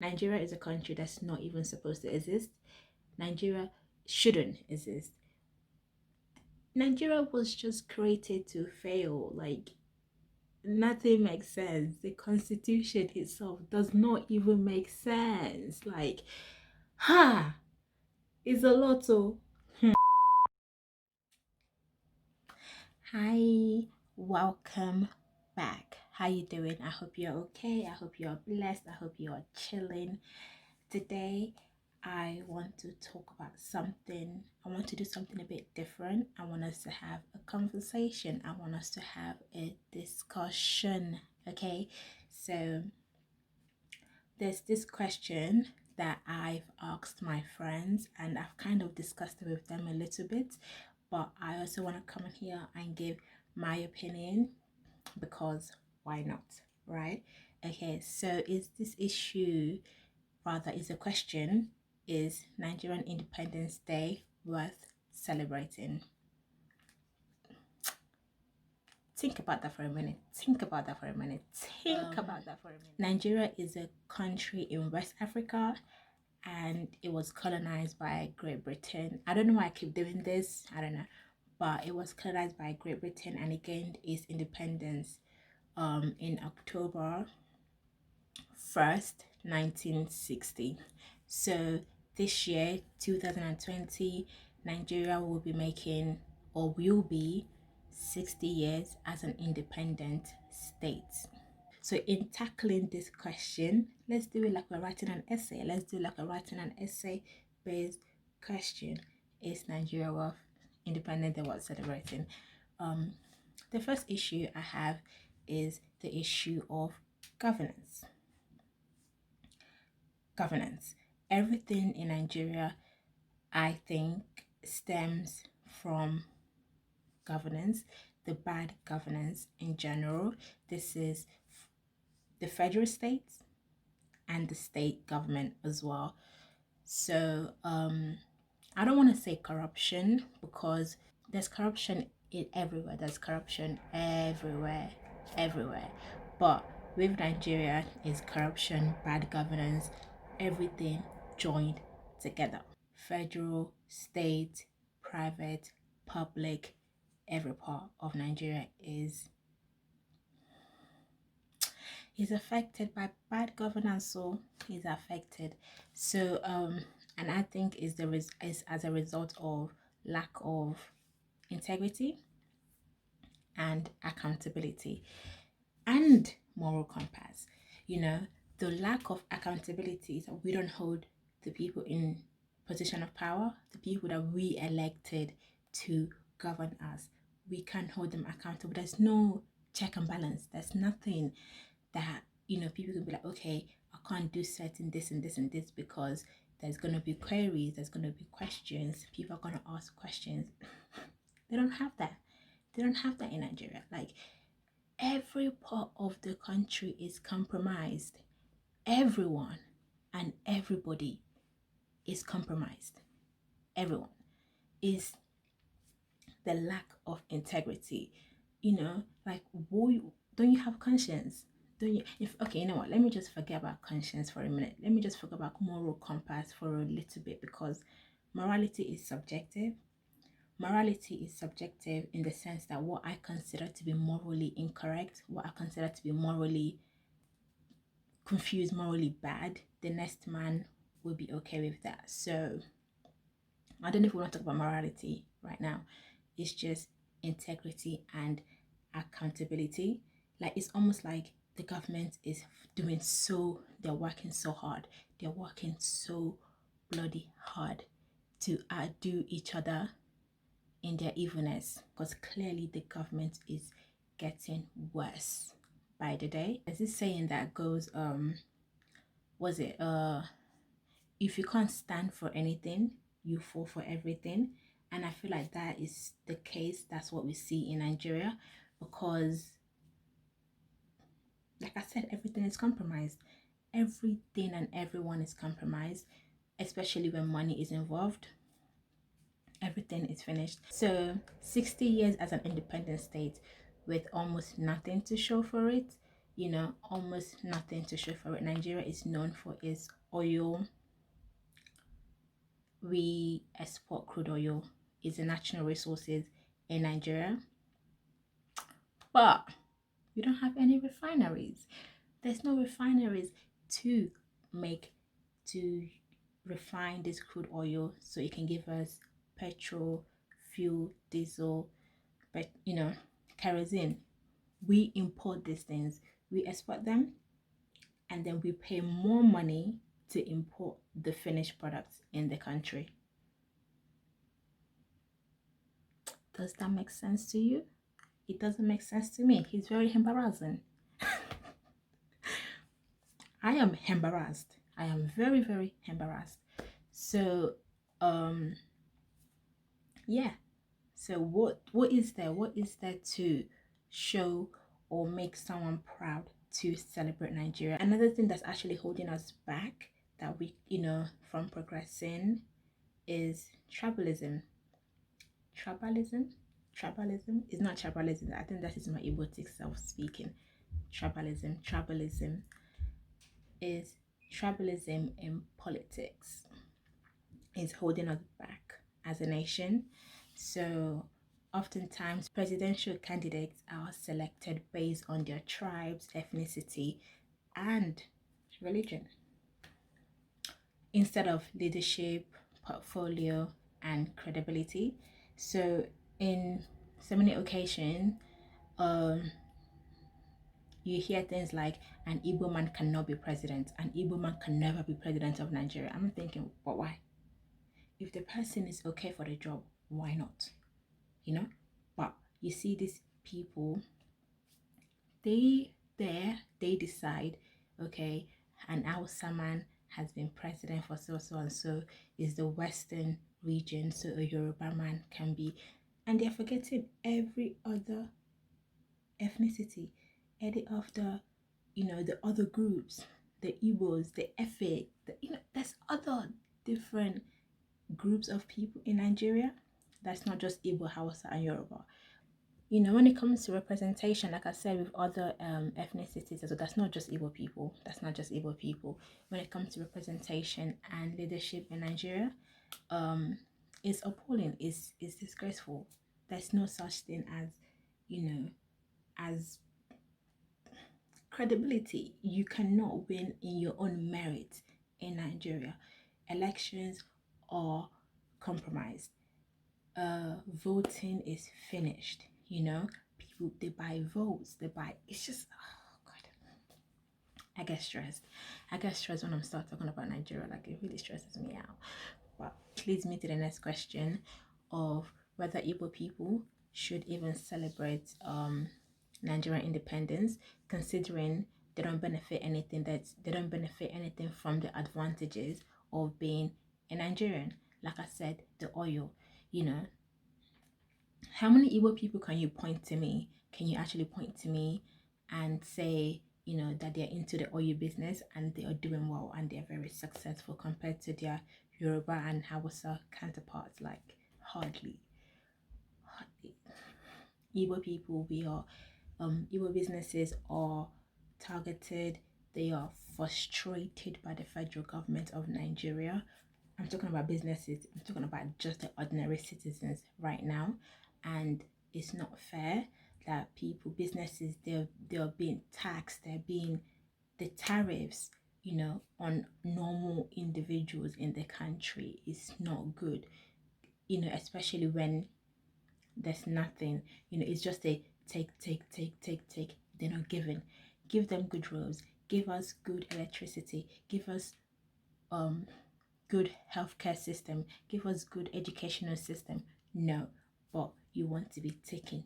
Nigeria is a country that's not even supposed to exist. Nigeria shouldn't exist. Nigeria was just created to fail. Like, nothing makes sense. The constitution itself does not even make sense. Like, it's a lot. So, hi, welcome back. How you doing? I hope you're okay. I hope you're blessed. I hope you're chilling. Today, I want to talk about something. I want to do something a bit different. I want us to have a conversation. I want us to have a discussion. Okay, so there's this question that I've asked my friends, and I've kind of discussed it with them a little bit, but I also want to come in here and give my opinion because why not, right? Okay, so is this issue, rather, is a question, is Nigerian Independence Day worth celebrating? Think about that for a minute. Think about that for a minute. Think about that for a minute. Nigeria is a country in West Africa, and it was colonized by Great Britain. I don't know why I keep doing this. I don't know. But it was colonized by Great Britain and it gained its independence in October 1st, 1960. So this year, 2020, Nigeria will be making, or will be, 60 years as an independent state. So in tackling this question, let's do it like we're writing an essay. Let's do like we're writing an essay based question. Is Nigeria worth independent and worth celebrating? The first issue I have is the issue of governance. Governance. Everything in Nigeria, I think, stems from governance, the bad governance in general. This is the federal states and the state government as well. So I don't want to say corruption because there's corruption everywhere. There's corruption everywhere. But with Nigeria is corruption, bad governance, everything joined together. Federal, state, private, public, every part of Nigeria is affected by bad governance, so is affected. So and I think is as a result of lack of integrity and accountability and moral compass. You know, the lack of accountability is that we don't hold the people in position of power, the people that we elected to govern us. We can't hold them accountable. There's no check and balance. There's nothing that, people can be like, okay, I can't do certain this and this and this because there's going to be queries, there's going to be questions, people are going to ask questions. They don't have that. They don't have that in Nigeria. Like, every part of the country is compromised. Everyone and everybody is compromised. Everyone is the lack of integrity. Like, boy, don't you have conscience? Don't you? Okay, you know what? Let me just forget about conscience for a minute. Let me just forget about moral compass for a little bit, because morality is subjective. Morality is subjective in the sense that what I consider to be morally incorrect, what I consider to be morally confused, morally bad, the next man will be okay with that. So I don't know if we want to talk about morality right now. It's just integrity and accountability. Like, it's almost like the government is they're working so hard. They're working so bloody hard to outdo each other in their evilness, because clearly the government is getting worse by the day. There's this saying that goes, was it, if you can't stand for anything, you fall for everything. And I feel like that is the case. That's what we see in Nigeria, because like I said, everything is compromised. Everything and everyone is compromised, especially when money is involved. Everything is finished. So 60 years as an independent state with almost nothing to show for it, almost nothing to show for it. Nigeria is known for its oil. We export crude oil. It's the national resources in Nigeria, but we don't have any refineries. There's no refineries to make to refine this crude oil so it can give us petrol, fuel, diesel, but kerosene. We import these things, we export them, and then we pay more money to import the finished products in the country. Does that make sense to you? It doesn't make sense to me. It's very embarrassing. I am embarrassed. I am very, very embarrassed. So, yeah. So what is there? What is there to show or make someone proud to celebrate Nigeria? Another thing that's actually holding us back that we, from progressing is tribalism. Tribalism is not tribalism. I think that is my erotic self speaking. Tribalism is tribalism in politics is holding us back as a nation. So oftentimes presidential candidates are selected based on their tribes, ethnicity, and religion instead of leadership, portfolio, and credibility. So in so many occasions, you hear things like an Igbo man cannot be president, an Igbo man can never be president of Nigeria. I'm thinking, but why? If the person is okay for the job, why not? But you see these people, they decide, okay, an Hausa man has been president for so and so is the western region, so a Yoruba man can be, and they're forgetting every other ethnicity, any of the other groups, the Igbos, the Efe, there's other different groups of people in Nigeria. That's not just Igbo, Hausa, and Yoruba. When it comes to representation, like I said, with other ethnicities, so that's not just Igbo people. That's not just Igbo people. When it comes to representation and leadership in Nigeria, it's appalling. It's disgraceful. There's no such thing as credibility. You cannot win in your own merit in Nigeria. Elections are compromised. Voting is finished. People, they buy votes. It's just, oh god, I get stressed. When I'm start talking about Nigeria. Like, it really stresses me out. But it leads me to the next question of whether Igbo people should even celebrate Nigerian independence, considering they don't benefit anything from the advantages of being a Nigerian. Like I said, the oil, how many Igbo people can you point to me? Can you actually point to me and say, that they're into the oil business and they are doing well and they're very successful compared to their Yoruba and Hausa counterparts? Like, hardly. Igbo people, Igbo businesses are targeted. They are frustrated by the federal government of Nigeria. I'm talking about businesses. I'm talking about just the ordinary citizens right now, and it's not fair that businesses, they're being taxed. They're being the tariffs, on normal individuals in the country is not good. Especially when there's nothing. It's just a take. They're not giving. Give them good roads. Give us good electricity. Give us good healthcare system. Give us good educational system. No, but you want to be taking.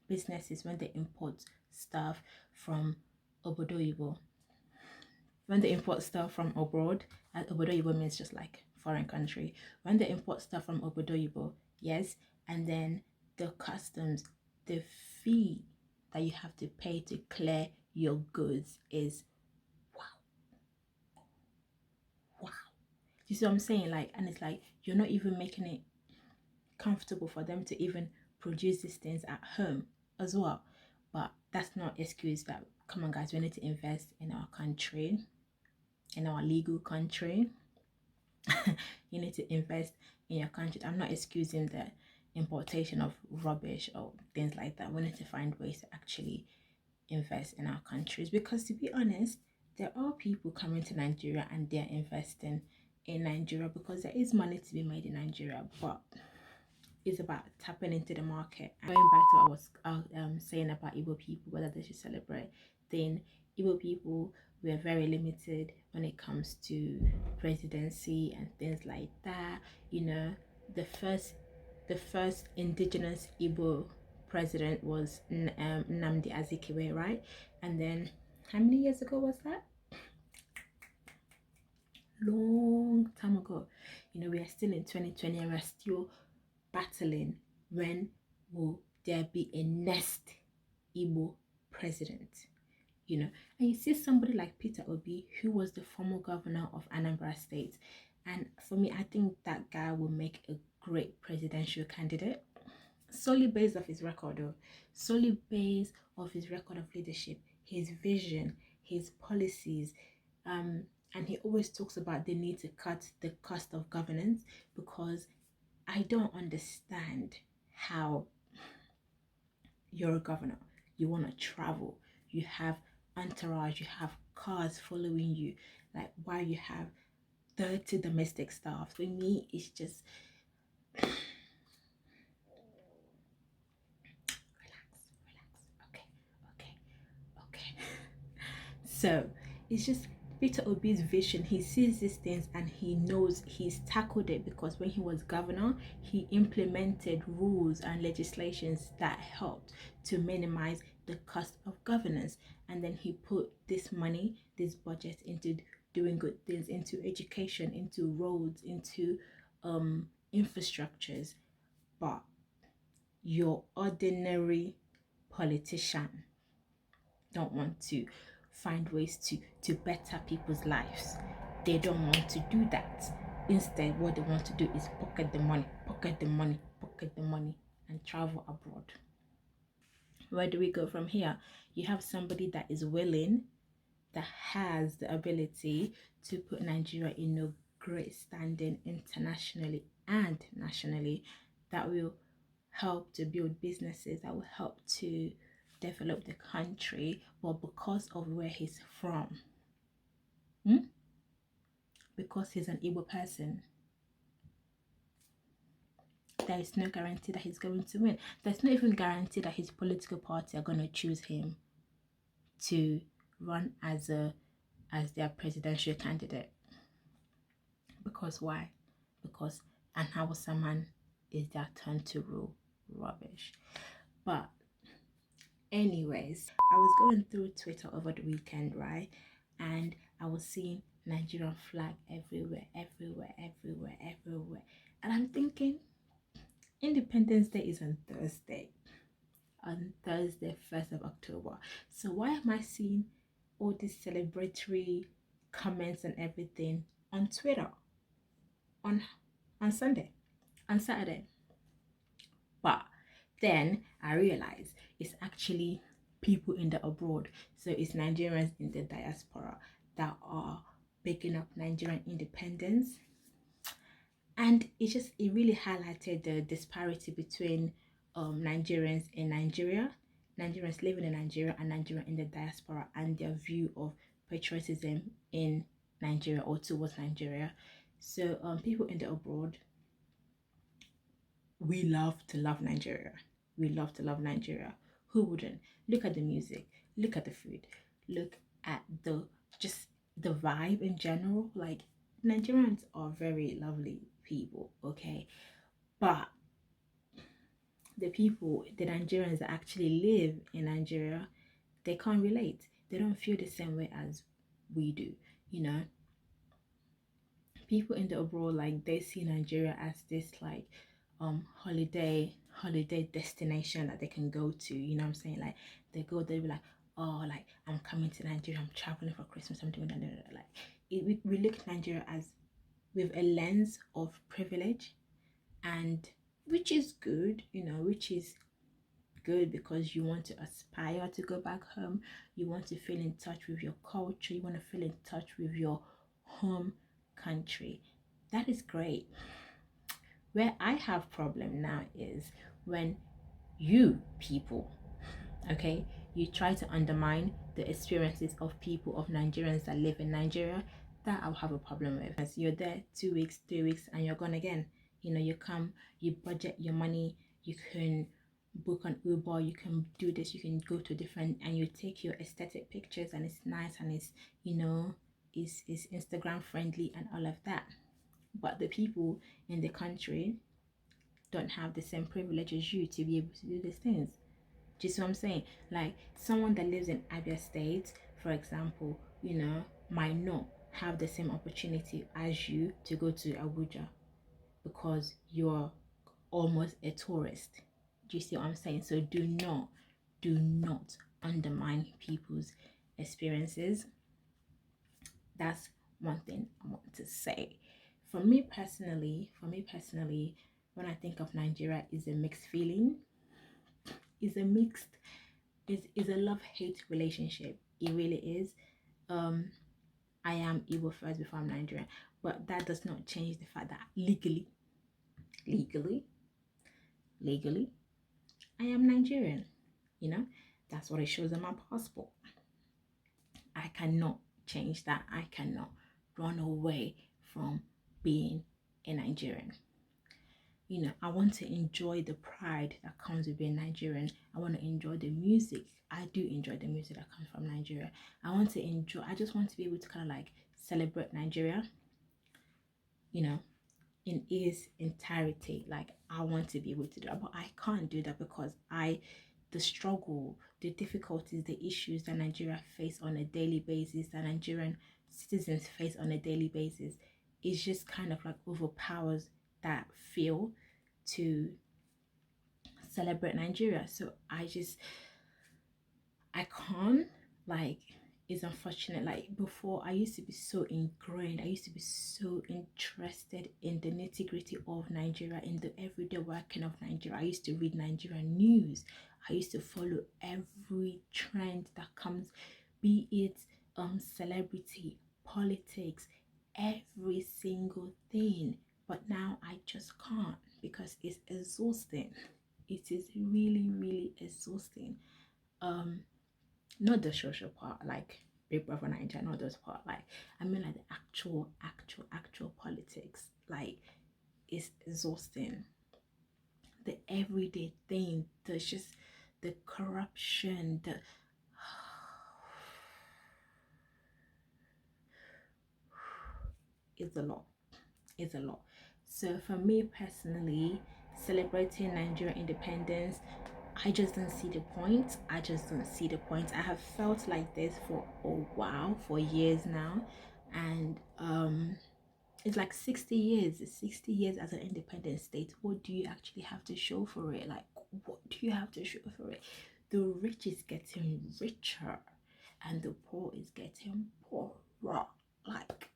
Businesses, when they import stuff from obodoyibo, when they import stuff from abroad, and obodoyibo means just like foreign country. When they import stuff from obodoyibo, yes, and then the customs, the fee that you have to pay to clear your goods is wow. You see what I'm saying? Like, and it's like you're not even making it comfortable for them to even produce these things at home as well. But that's not excuse that, come on guys, we need to invest in our country, in our legal country. You need to invest in your country. I'm not excusing the importation of rubbish or things like that. We need to find ways to actually invest in our countries, because to be honest, there are people coming to Nigeria and they're investing in Nigeria because there is money to be made in Nigeria, but it's about tapping into the market. And going back to what I was saying about Igbo people, whether they should celebrate, then Igbo people were very limited when it comes to presidency and things like that. You know, the first indigenous Igbo president was Nnamdi Azikiwe, right? And then how many years ago was that? Long time ago. You know, we are still in 2020 and we're still battling when will there be a next Igbo president. You know, and you see somebody like Peter Obi, who was the former governor of Anambra State, and for me, I think that guy will make a great presidential candidate, solely based off his record, though, solely based off his record of leadership, his vision, his policies, and he always talks about the need to cut the cost of governance, because I don't understand how you're a governor, you want to travel, you have entourage, you have cars following you, like why you have 30 domestic staff. For me, it's just relax. Okay. So it's just Peter Obi's vision. He sees these things and he knows he's tackled it, because when he was governor, he implemented rules and legislations that helped to minimize the cost of governance. And then he put this money, this budget, into doing good things, into education, into roads, into infrastructures. But your ordinary politician don't want to find ways to better people's lives. They don't want to do that. Instead, what they want to do is pocket the money, and travel abroad. Where do we go from here? You have somebody that is willing, that has the ability to put Nigeria in a great standing internationally and nationally, that will help to build businesses, that will help to develop the country. But because of where he's from, because he's an Igbo person, there is no guarantee that he's going to win. There's no even guarantee that his political party are going to choose him to run as their presidential candidate. Because why? Because an Hausa man is their turn to rule. Rubbish. But anyways, I was going through Twitter over the weekend, right? And I was seeing Nigerian flag everywhere. And I'm thinking, Independence Day is on Thursday. On Thursday, 1st of October. So why am I seeing all these celebratory comments and everything on Twitter on Sunday, on Saturday? But then I realized it's actually people in the abroad. So it's Nigerians in the diaspora that are picking up Nigerian independence. And it really highlighted the disparity between Nigerians in Nigeria, Nigerians living in Nigeria, and Nigeria in the diaspora, and their view of patriotism in Nigeria or towards Nigeria. So people in the abroad, we love to love Nigeria. We love to love Nigeria. Who wouldn't? Look at the music, look at the food, look at the vibe in general. Like, Nigerians are very lovely people, okay? But the Nigerians that actually live in Nigeria, they can't relate. They don't feel the same way as we do, you know? People in the abroad, like, they see Nigeria as this like holiday destination that they can go to, you know what I'm saying? Like, they go, they'll be like, oh, like, I'm coming to Nigeria, I'm traveling for Christmas, I'm doing that. Like, we look at Nigeria as with a lens of privilege, and which is good, you know, which is good because you want to aspire to go back home. You want to feel in touch with your culture. You want to feel in touch with your home country. That is great. Where I have problem now is when you people, okay, you try to undermine the experiences of people, of Nigerians that live in Nigeria. That I'll have a problem with. As you're there 2 weeks, 3 weeks, and you're gone again. You know, you come, you budget your money, you can book an Uber, you can do this, you can go to different, and you take your aesthetic pictures, and it's nice, and it's, you know, is Instagram friendly and all of that. But the people in the country don't have the same privilege as you to be able to do these things. Do you see what I'm saying? Like someone that lives in Abia State, for example, you know, might not have the same opportunity as you to go to Abuja because you're almost a tourist. Do you see what I'm saying? So do not undermine people's experiences. That's one thing I want to say. For me personally, when I think of Nigeria, is a mixed feeling. Is a mixed is a love-hate relationship. It really is. I am Igbo first before I'm Nigerian, but that does not change the fact that legally, legally, I am Nigerian. You know, that's what it shows on my passport. I cannot change that. I cannot run away from being a Nigerian. You know, I want to enjoy the pride that comes with being Nigerian. I want to enjoy the music. I do enjoy the music that comes from Nigeria. I just want to be able to kind of like celebrate Nigeria, you know, in its entirety. Like I want to be able to do that, but I can't do that because the struggle, the difficulties, the issues that Nigeria face on a daily basis, that Nigerian citizens face on a daily basis, is just kind of like overpowers that feel to celebrate Nigeria. So I can't, like, it's unfortunate. Like before, I used to be so ingrained, I used to be so interested in the nitty-gritty of Nigeria, in the everyday working of Nigeria. I used to read Nigerian news. I used to follow every trend that comes, be it celebrity, politics, every single thing. But now I just can't because it's exhausting. It is really, really exhausting. Not the social part, like Big Brother Nigeria, not those part. Like I mean, like the actual politics. Like it's exhausting. The everyday thing, there's just the corruption, the it's a lot. It's a lot. So for me personally, celebrating Nigerian independence, I just don't see the point. I just don't see the point. I have felt like this for a while, for years now, and it's like 60 years. 60 years as an independent state. What do you actually have to show for it? Like, what do you have to show for it? The rich is getting richer, and the poor is getting poorer. Like,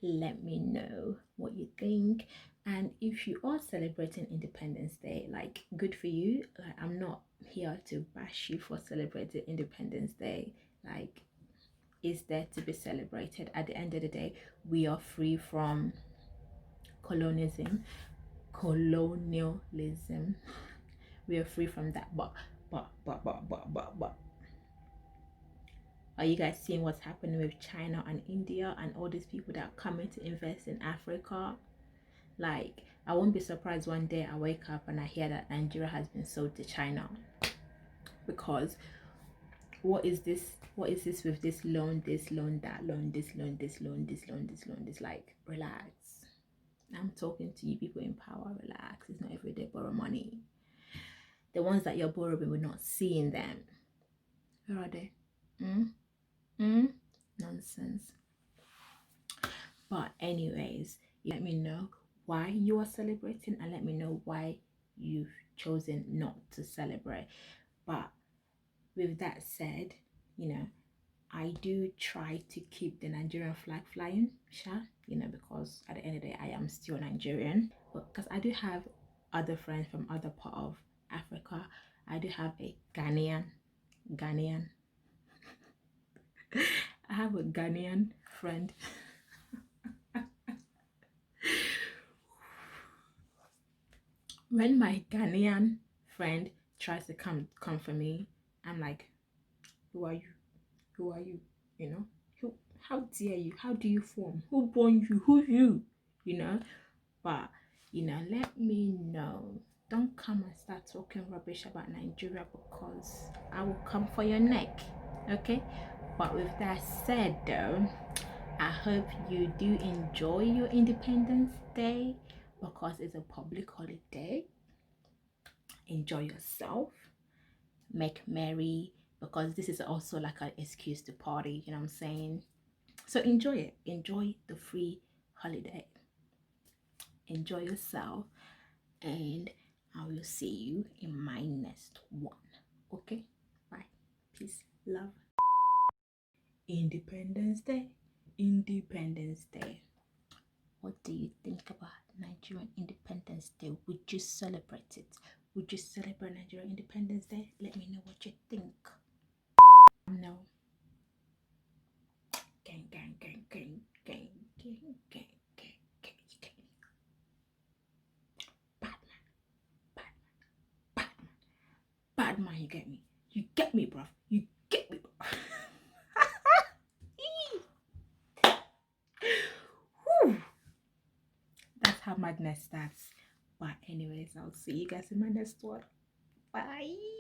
let me know what you think, and if you are celebrating Independence Day, like good for you. Like I'm not here to bash you for celebrating Independence Day. Like it's there to be celebrated. At the end of the day, we are free from colonialism. We are free from that, but are you guys seeing what's happening with China and India and all these people that are coming to invest in Africa? Like, I won't be surprised one day I wake up and I hear that Nigeria has been sold to China. Because what is this? What is this with this loan, that loan, this loan, this loan, this loan, this loan? It's like, relax. I'm talking to you people in power, relax. It's not everyday borrow money. The ones that you're borrowing, we're not seeing them. Where are they? Nonsense. But anyways, let me know why you are celebrating and let me know why you've chosen not to celebrate. But with that said, you know, I do try to keep the Nigerian flag flying, sure, you know, because at the end of the day, I am still Nigerian. But because I do have other friends from other part of Africa, I do have a Ghanaian. I have a Ghanaian friend. When my Ghanaian friend tries to come for me, I'm like, who are you? Who are you? You know, how dare you? How do you form? Who born you? Who you? You know, but you know, let me know. Don't come and start talking rubbish about Nigeria because I will come for your neck. Okay? But with that said though, I hope you do enjoy your Independence Day because it's a public holiday. Enjoy yourself, make merry, because this is also like an excuse to party, you know what I'm saying? So enjoy it. Enjoy the free holiday. Enjoy yourself, and I will see you in my next one. Okay? Bye. Peace. Love. Independence Day. Independence Day. What do you think about Nigerian Independence Day? Would you celebrate it? Would you celebrate Nigerian Independence Day? Let me know what you think. No. Gang, gang, gang, gang, gang, gang, gang, gang, gang. You get me? Batman, Batman, Batman, you get me? You get me, bruv. You get me, bruv. That's how madness starts. But anyways, I'll see you guys in my next one. Bye.